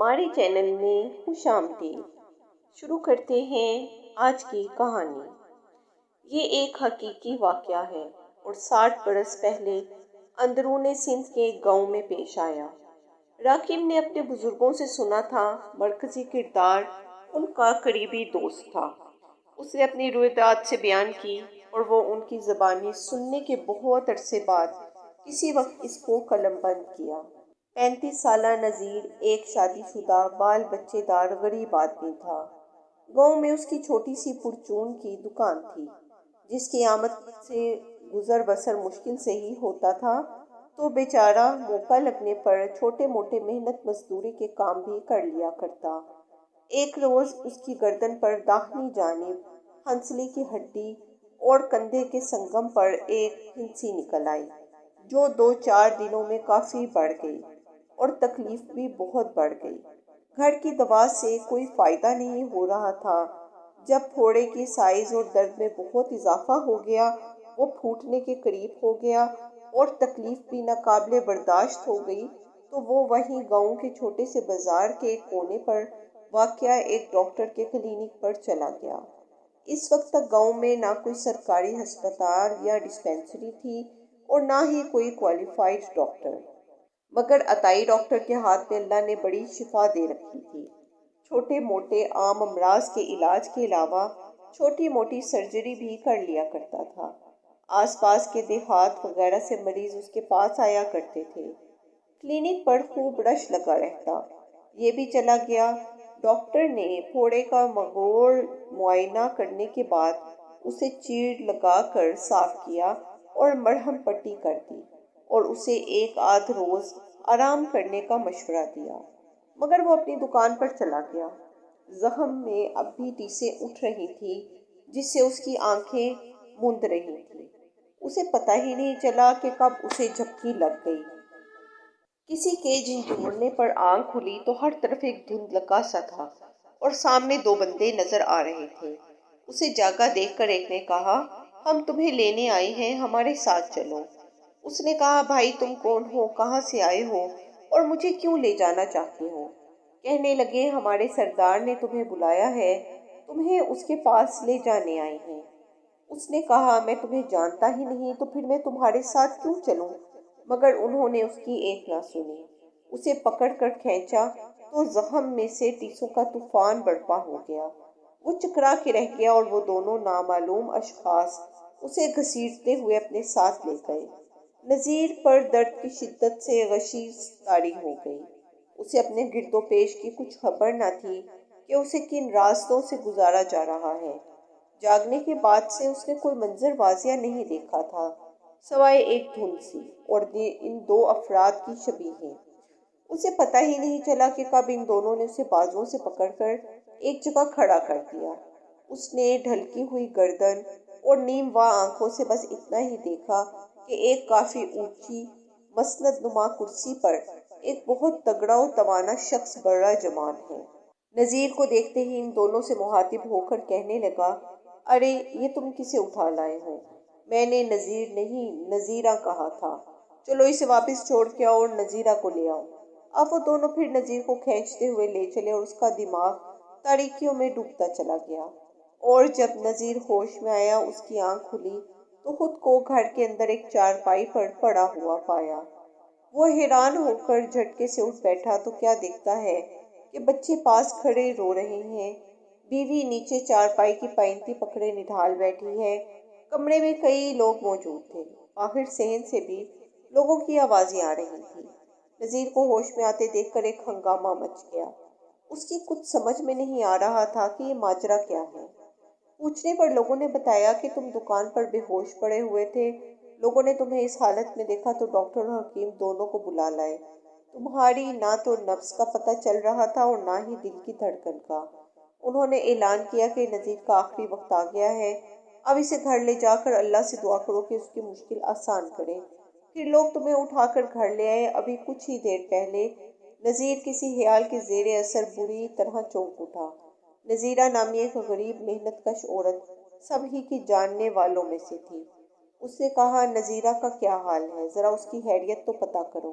ہمارے چینل میں خوش آمدید۔ شروع کرتے ہیں آج کی کہانی۔ یہ ایک حقیقی واقعہ ہے اور 60 برس پہلے اندرون سندھ کے ایک گاؤں میں پیش آیا۔ راکب نے اپنے بزرگوں سے سنا تھا، مرکزی کردار ان کا قریبی دوست تھا۔ اس نے اپنی روایات سے بیان کی اور وہ ان کی زبانی سننے کے بہت عرصے بعد کسی وقت اس کو قلم بند کیا۔ 35 سالہ نذیر ایک شادی شدہ بال بچے دار غریب آدمی تھا۔ گاؤں میں اس کی چھوٹی سی پرچون کی دکان تھی، جس کی آمد سے گزر بسر مشکل سے ہی ہوتا تھا، تو بیچارہ موقع لگنے پر چھوٹے موٹے محنت مزدوری کے کام بھی کر لیا کرتا۔ ایک روز اس کی گردن پر داہنی جانب ہنسلی کی ہڈی اور کندھے کے سنگم پر ایک پھنسی نکل آئی، جو 2-4 دنوں میں کافی بڑھ گئی اور تکلیف بھی بہت بڑھ گئی۔ گھر کی دوا سے کوئی فائدہ نہیں ہو رہا تھا۔ جب پھوڑے کی سائز اور درد میں بہت اضافہ ہو گیا، وہ پھوٹنے کے قریب ہو گیا اور تکلیف بھی ناقابل برداشت ہو گئی، تو وہ وہیں گاؤں کے چھوٹے سے بازار کے ایک کونے پر واقع ایک ڈاکٹر کے کلینک پر چلا گیا۔ اس وقت تک گاؤں میں نہ کوئی سرکاری ہسپتال یا ڈسپنسری تھی اور نہ ہی کوئی کوالیفائڈ ڈاکٹر، مگر عطائی ڈاکٹر کے ہاتھ میں اللہ نے بڑی شفا دے رکھی تھی۔ چھوٹے موٹے عام امراض کے علاج کے علاوہ چھوٹی موٹی سرجری بھی کر لیا کرتا تھا۔ آس پاس کے دیہات وغیرہ سے مریض اس کے پاس آیا کرتے تھے۔ کلینک پر خوب رش لگا رہتا۔ یہ بھی چلا گیا۔ ڈاکٹر نے پھوڑے کا مغور معائنہ کرنے کے بعد اسے چیڑ لگا کر صاف کیا اور مرہم پٹی کر دی اور اسے 1 آدھ روز آرام کرنے کا مشورہ دیا، مگر وہ اپنی دکان پر چلا گیا۔ زخم میں اب بھی ٹیسیں اٹھ رہی تھی، جس سے اس کی آنکھیں موند رہی تھیں۔ اسے پتہ ہی نہیں چلا کہ کب اسے جھپکی لگ گئی۔ کسی کے جھنجھوڑنے پر آنکھ کھلی تو ہر طرف ایک دھندلکا سا تھا اور سامنے 2 بندے نظر آ رہے تھے۔ اسے جاگا دیکھ کر ایک نے کہا، ہم تمہیں لینے آئے ہیں، ہمارے ساتھ چلو۔ اس نے کہا، بھائی تم کون ہو، کہاں سے آئے ہو اور مجھے کیوں لے جانا چاہتے ہو؟ کہنے لگے، ہمارے سردار نے تمہیں بلایا ہے، تمہیں اس کے پاس لے جانے آئے ہیں۔ اس نے کہا، میں تمہیں جانتا ہی نہیں تو پھر میں تمہارے ساتھ کیوں چلوں؟ مگر انہوں نے اس کی ایک نہ سنی۔ اسے پکڑ کر کھینچا تو زخم میں سے ٹیسوں کا طوفان برپا ہو گیا۔ وہ چکرا کے رہ گیا اور وہ دونوں نامعلوم اشخاص اسے گھسیٹتے ہوئے اپنے ساتھ لے گئے۔ نذیر پر درد کی شدت سے غشی طاری ہو گئی۔ اسے اپنے گرد و پیش کی کچھ خبر نہ تھی کہ اسے کن راستوں سے گزارا جا رہا ہے۔ جاگنے کے بعد سے اس نے کوئی منظر واضح نہیں دیکھا تھا، سوائے ایک دھند سی اور ان 2 افراد کی شبیہیں۔ اسے پتہ ہی نہیں چلا کہ کب ان دونوں نے اسے بازوؤں سے پکڑ کر ایک جگہ کھڑا کر دیا۔ اس نے ڈھلکی ہوئی گردن اور نیم واں آنکھوں سے بس اتنا ہی دیکھا کہ ایک کافی اونچی مسند نما کرسی پر ایک بہت تگڑا و توانا شخص برا جمان ہے۔ نذیر کو دیکھتے ہی ان دونوں سے مخاطب ہو کر کہنے لگا، ارے یہ تم کسے اٹھا لائے ہو؟ میں نے نذیر نہیں، نذیرہ کہا تھا۔ چلو اسے واپس چھوڑ کے آؤ اور نذیرہ کو لے آؤ۔ اب وہ دونوں پھر نذیر کو کھینچتے ہوئے لے چلے اور اس کا دماغ تاریکیوں میں ڈوبتا چلا گیا، اور جب نذیر ہوش میں آیا، اس کی آنکھ کھلی تو خود کو گھر کے اندر ایک چارپائی پر پڑا ہوا پایا۔ وہ حیران ہو کر جھٹکے سے اٹھ بیٹھا تو کیا دیکھتا ہے کہ بچے پاس کھڑے رو رہے ہیں، بیوی نیچے چارپائی کی پائنتی پکڑے نڈھال بیٹھی ہے۔ کمرے میں کئی لوگ موجود تھے، باہر صحن سے بھی لوگوں کی آوازیں آ رہی تھیں۔ نذیر کو ہوش میں آتے دیکھ کر ایک ہنگامہ مچ گیا۔ اس کی کچھ سمجھ میں نہیں آ رہا تھا کہ یہ ماجرا کیا ہے۔ پوچھنے پر لوگوں نے بتایا کہ تم دکان پر بے ہوش پڑے ہوئے تھے، لوگوں نے تمہیں اس حالت میں دیکھا تو ڈاکٹر اور حکیم دونوں کو بلا لائے۔ تمہاری نہ تو نبض کا پتہ چل رہا تھا اور نہ ہی دل کی دھڑکن کا۔ انہوں نے اعلان کیا کہ نذیر کا آخری وقت آ گیا ہے، اب اسے گھر لے جا کر اللہ سے دعا کرو کہ اس کی مشکل آسان کرے۔ پھر لوگ تمہیں اٹھا کر گھر لے آئے۔ ابھی کچھ ہی دیر پہلے نذیر کسی خیال کے زیر اثر بری طرح چونک اٹھا۔ نذیرہ نامی ایک غریب محنت کش عورت سب ہی کی جاننے والوں میں سے تھی۔ اس نے کہا، نذیرہ کا کیا حال ہے؟ ذرا اس کی خیریت تو پتہ کرو۔